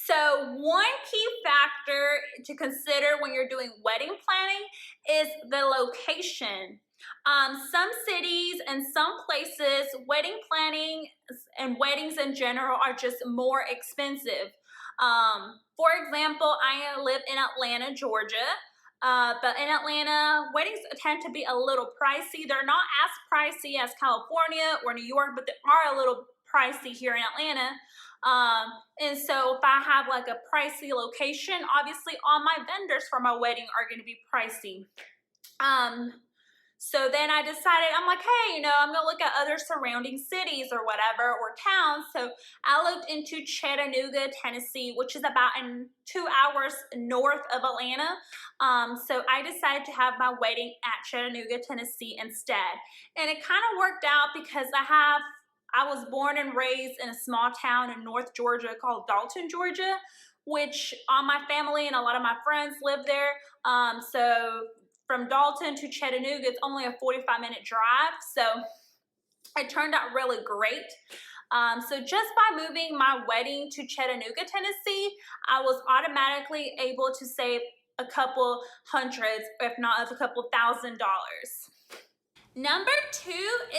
So one key factor to consider when you're doing wedding planning is the location. Some cities and some places, wedding planning and weddings in general are just more expensive. For example, I live in Atlanta, Georgia. But in Atlanta, weddings tend to be a little pricey. They're not as pricey as California or New York, but they are a little pricey here in Atlanta. And so if I have like a pricey location, obviously all my vendors for my wedding are going to be pricey. So then I decided, I'm like, hey, I'm going to look at other surrounding cities or whatever, or towns. So I looked into Chattanooga, Tennessee, which is about 2 hours north of Atlanta. So I decided to have my wedding at Chattanooga, Tennessee instead. And it kind of worked out because I was born and raised in a small town in North Georgia called Dalton, Georgia, which all my family and a lot of my friends live there. So from Dalton to Chattanooga, it's only a 45-minute drive. So it turned out really great. So just by moving my wedding to Chattanooga, Tennessee, I was automatically able to save a couple hundreds, if not a couple $1,000s. Number 2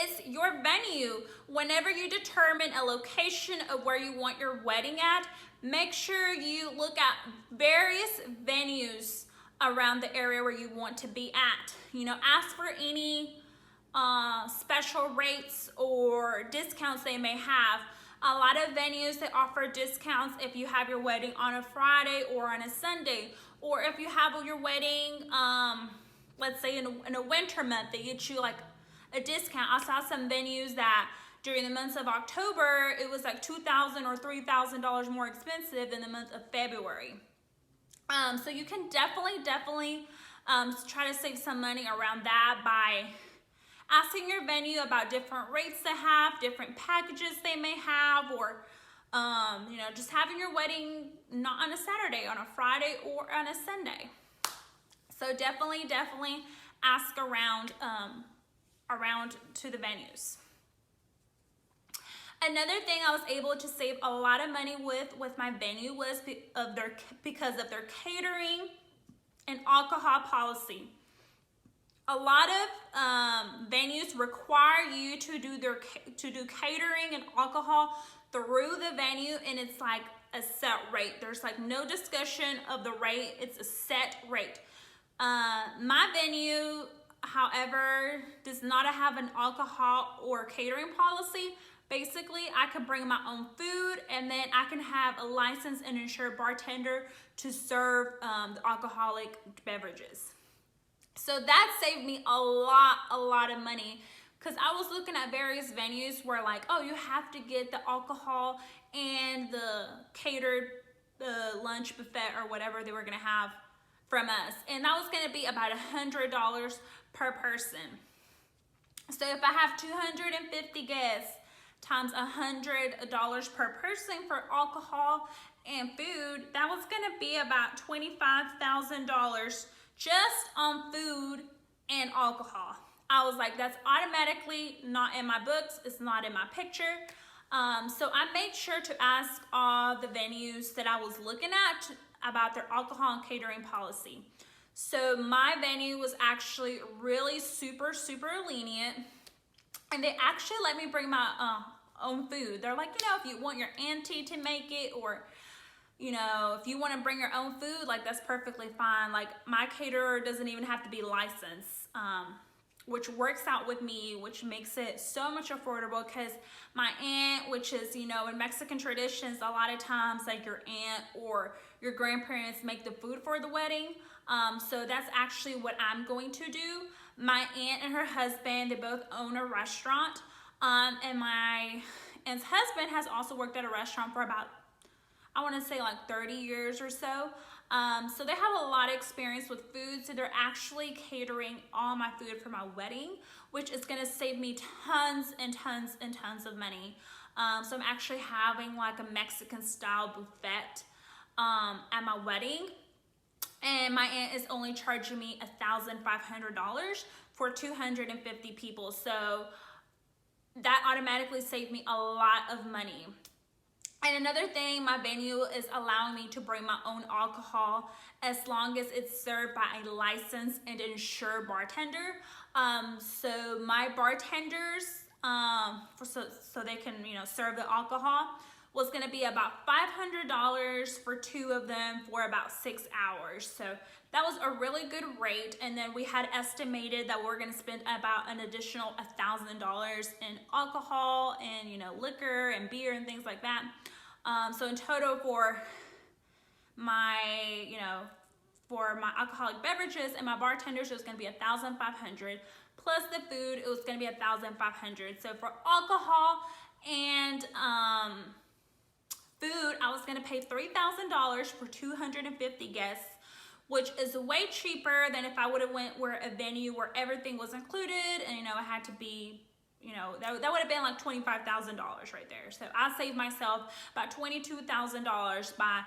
is your venue. Whenever you determine a location of where you want your wedding at, make sure you look at various venues around the area where you want to be at. Ask for any special rates or discounts they may have. A lot of venues that offer discounts if you have your wedding on a Friday or on a Sunday, or if you have your wedding let's say in a winter month, they get you like a discount. I saw some venues that during the months of October, it was like $2,000 or $3,000 more expensive than the month of February. So you can definitely try to save some money around that by asking your venue about different rates they have, different packages they may have, or just having your wedding not on a Saturday, on a Friday or on a Sunday. So definitely ask around to the venues. Another thing I was able to save a lot of money with my venue was because of their catering and alcohol policy. A lot of venues require you to do catering and alcohol through the venue, and it's like a set rate. There's like no discussion of the rate. It's a set rate. My venue, however, does not have an alcohol or catering policy. Basically, I could bring my own food, and then I can have a licensed and insured bartender to serve the alcoholic beverages. So that saved me a lot of money, because I was looking at various venues where like, oh, you have to get the alcohol and the catered lunch buffet or whatever they were going to have from us. And that was going to be about $100 per person. So if I have 250 guests times $100 per person for alcohol and food, that was going to be about $25,000 just on food and alcohol. I was like, that's automatically not in my books. It's not in my picture. So I made sure to ask all the venues that I was looking at about their alcohol and catering policy. So my venue was actually really super lenient, and they actually let me bring my own food. They're like, if you want your auntie to make it, or if you want to bring your own food, like that's perfectly fine. Like my caterer doesn't even have to be licensed, which works out with me, which makes it so much affordable, because my aunt, which is, in Mexican traditions, a lot of times like your aunt or your grandparents make the food for the wedding. So that's actually what I'm going to do. My aunt and her husband, they both own a restaurant. And my aunt's husband has also worked at a restaurant for about, I want to say like 30 years or so. So they have a lot of experience with food. So they're actually catering all my food for my wedding, which is going to save me tons of money. So I'm actually having like a Mexican style buffet at my wedding. And my aunt is only charging me $1,500 for 250 people. So that automatically saved me a lot of money. And another thing, my venue is allowing me to bring my own alcohol as long as it's served by a licensed and insured bartender. So my bartenders, so they can, you know, serve the alcohol, was going to be about $500 for 2 of them for about 6 hours. So that was a really good rate. And then we had estimated that we're going to spend about an additional $1,000 in alcohol and, you know, liquor and beer and things like that. So in total for my, you know, for my alcoholic beverages and my bartenders, it was going to be $1,500 plus the food. It was going to be $1,500. So for alcohol and food, I was going to pay $3,000 for 250 guests, which is way cheaper than if I would have went where a venue where everything was included and, you know, it had to be, you know, that would have been like $25,000 right there. So I saved myself about $22,000 by,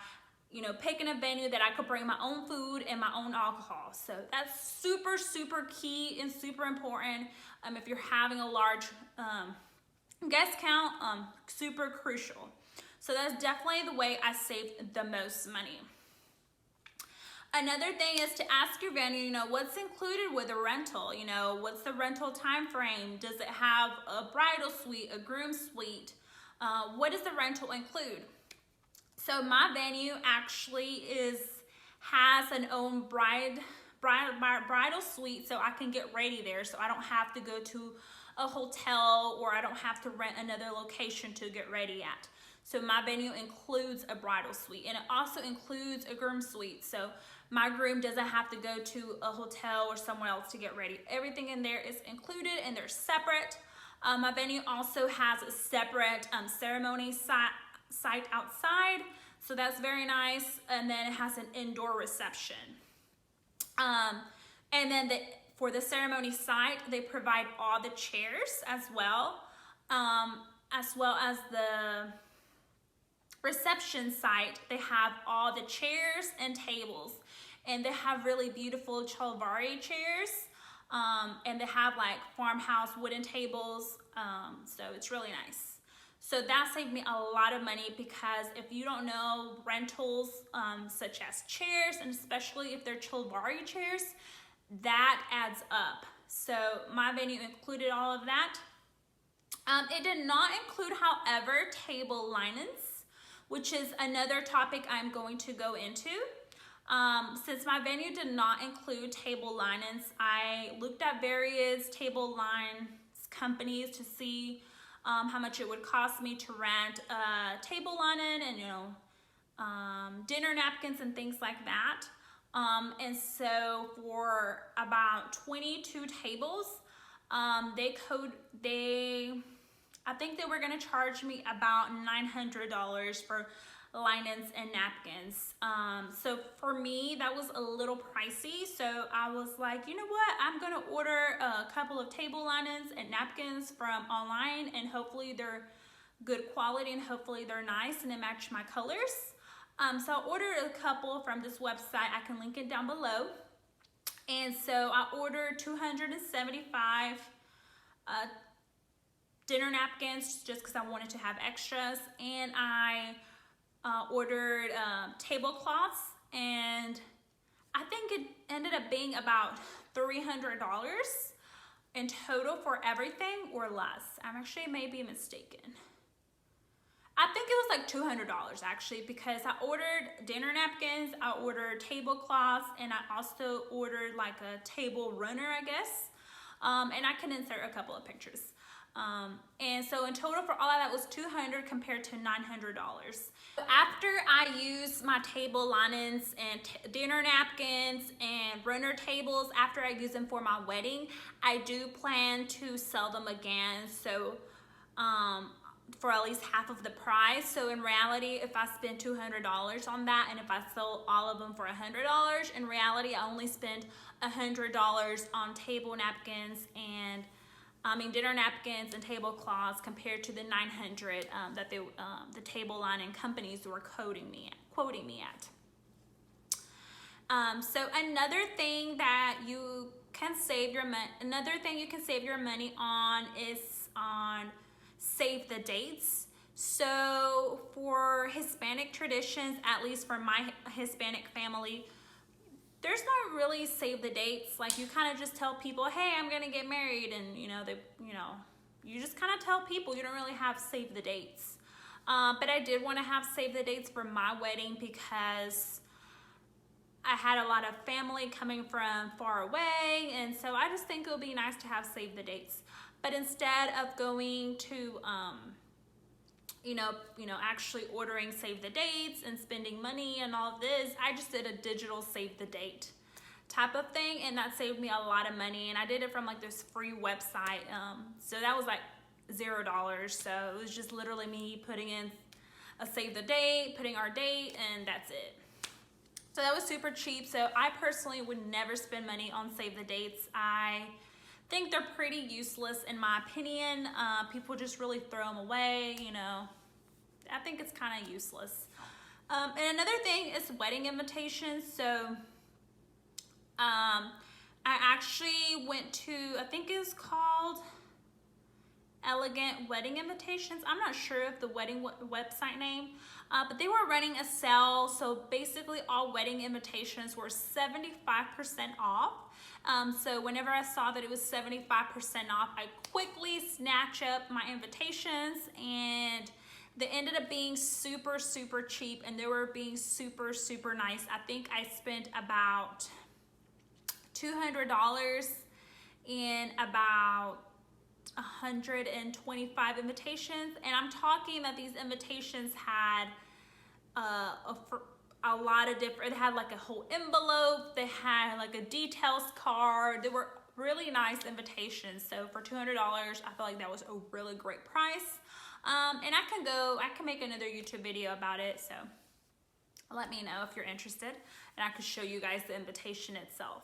you know, picking a venue that I could bring my own food and my own alcohol. So that's super, super key and super important if you're having a large guest count, super crucial. So that's definitely the way I saved the most money. Another thing is to ask your venue, you know, what's included with a rental? You know, what's the rental time frame? Does it have a bridal suite, a groom suite? What does the rental include? So my venue actually has an own bridal suite, so I can get ready there. So I don't have to go to a hotel, or I don't have to rent another location to get ready at. So my venue includes a bridal suite, and it also includes a groom suite. So my groom doesn't have to go to a hotel or somewhere else to get ready. Everything in there is included, and they're separate. My venue also has a separate ceremony site outside, so that's very nice. And then it has an indoor reception. And then for the ceremony site, they provide all the chairs as well as the reception site. They have all the chairs and tables, and they have really beautiful Chalvari chairs, and they have like farmhouse wooden tables, so it's really nice. So that saved me a lot of money, because if you don't know rentals such as chairs, and especially if they're Chalvari chairs, that adds up. So my venue included all of that. It did not include, however, table linens, which is another topic I'm going to go into. Since my venue did not include table linens, I looked at various table lines companies to see how much it would cost me to rent a table linen and, you know, dinner napkins and things like that. And so for about 22 tables, I think they were gonna charge me about $900 for linens and napkins. So for me, that was a little pricey. So I was like, you know what? I'm gonna order a couple of table linens and napkins from online, and hopefully they're good quality and hopefully they're nice and they match my colors. So I ordered a couple from this website. I can link it down below. And so I ordered 275 dinner napkins just because I wanted to have extras, and I ordered tablecloths, and I think it ended up being about $300 in total for everything, or less. I'm actually maybe mistaken. I think it was like $200 actually, because I ordered dinner napkins, I ordered tablecloths, and I also ordered like a table runner, I guess. And I can insert a couple of pictures. And so in total for all of that was $200 compared to $900. After I use my table linens and dinner napkins and runner tables, after I use them for my wedding, I do plan to sell them again. So for at least half of the price. So in reality, if I spend $200 on that, and if I sell all of them for $100, in reality, I only spend $100 on table napkins and dinner napkins and tablecloths compared to the $900 that the table lining companies were quoting me at. So another thing you can save your money on is on save the dates. So for Hispanic traditions, at least for my Hispanic family, there's not really save the dates. Like, you kind of just tell people, hey, I'm gonna get married, and you just kind of tell people. You don't really have save the dates. But I did want to have save the dates for my wedding because I had a lot of family coming from far away, and so I just think it would be nice to have save the dates. But instead of going to actually ordering save the dates and spending money and all of this, I just did a digital save the date type of thing, and that saved me a lot of money. And I did it from like this free website, so that was like $0. So it was just literally me putting in a save the date, putting our date, and that's it. So that was super cheap. So I personally would never spend money on save the dates. I think they're pretty useless in my opinion. People just really throw them away, I think it's kind of useless. And another thing is wedding invitations. So I actually went to, I think it's called Elegant Wedding Invitations. I'm not sure of the wedding website name, but they were running a sale. So basically all wedding invitations were 75% off. So whenever I saw that it was 75% off, I quickly snatched up my invitations, and they ended up being super, super cheap, and they were being super, super nice. I think I spent about $200 in about 125 invitations, and I'm talking that these invitations had a lot of different, it had like a whole envelope, they had like a details card, they were really nice invitations. So for $200, I feel like that was a really great price. And I can make another YouTube video about it, so let me know if you're interested, and I could show you guys the invitation itself.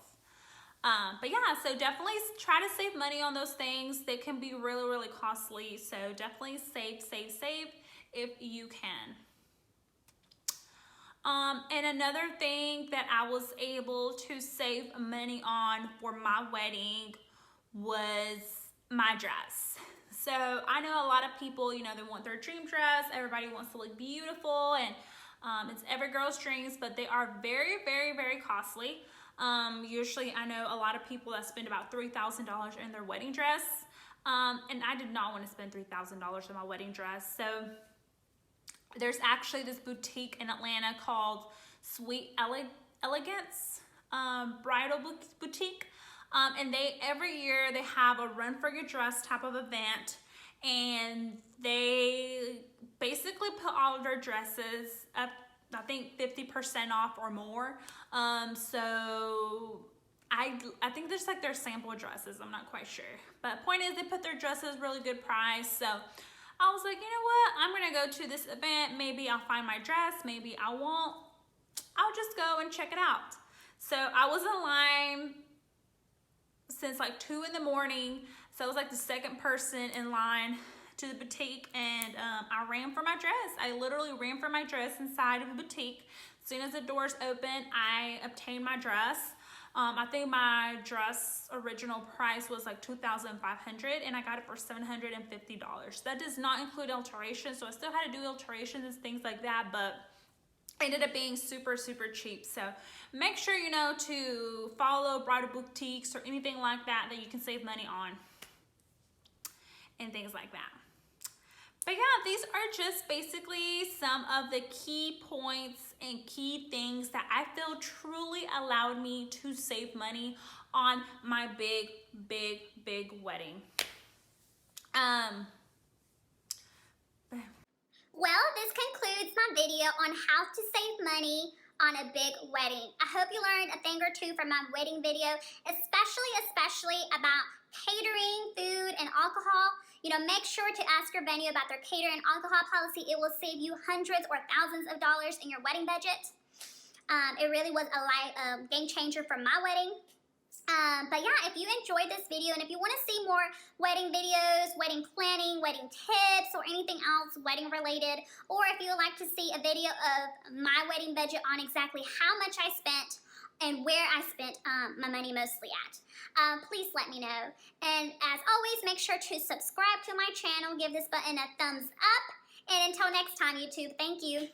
But yeah, so definitely try to save money on those things. They can be really, really costly, so definitely save if you can. And another thing that I was able to save money on for my wedding was my dress. So I know a lot of people, they want their dream dress. Everybody wants to look beautiful, and it's every girl's dreams, but they are very, very, very costly. Usually I know a lot of people that spend about $3,000 in their wedding dress. And I did not want to spend $3,000 on my wedding dress. So there's actually this boutique in Atlanta called Sweet Elegance Bridal Boutique. And every year they have a run for your dress type of event, and they basically put all of their dresses up, I think 50% off or more. So I think there's like their sample dresses, I'm not quite sure. But point is, they put their dresses really good price. So I was like, you know what? I'm gonna go to this event. Maybe I'll find my dress, maybe I won't. I'll just go and check it out. So I was in line since like 2 in the morning. So I was like the second person in line to the boutique, and I ran for my dress. I literally ran for my dress inside of the boutique. As soon as the doors opened, I obtained my dress. I think my dress original price was like $2,500, and I got it for $750. That does not include alterations, so I still had to do alterations and things like that, but it ended up being super, super cheap. So make sure to follow bridal boutiques or anything like that you can save money on and things like that. But yeah, these are just basically some of the key points and key things that I feel truly allowed me to save money on my big, big, big wedding. Well, this concludes my video on how to save money on a big wedding. I hope you learned a thing or two from my wedding video, especially about catering, food, and alcohol. Make sure to ask your venue about their catering and alcohol policy. It will save you hundreds or thousands of dollars in your wedding budget. It really was a game changer for my wedding. But yeah, if you enjoyed this video, and if you want to see more wedding videos, wedding planning, wedding tips, or anything else wedding related, or if you would like to see a video of my wedding budget on exactly how much I spent and where I spent my money mostly at, please let me know. And as always, make sure to subscribe to my channel, give this button a thumbs up, And until next time, YouTube, thank you.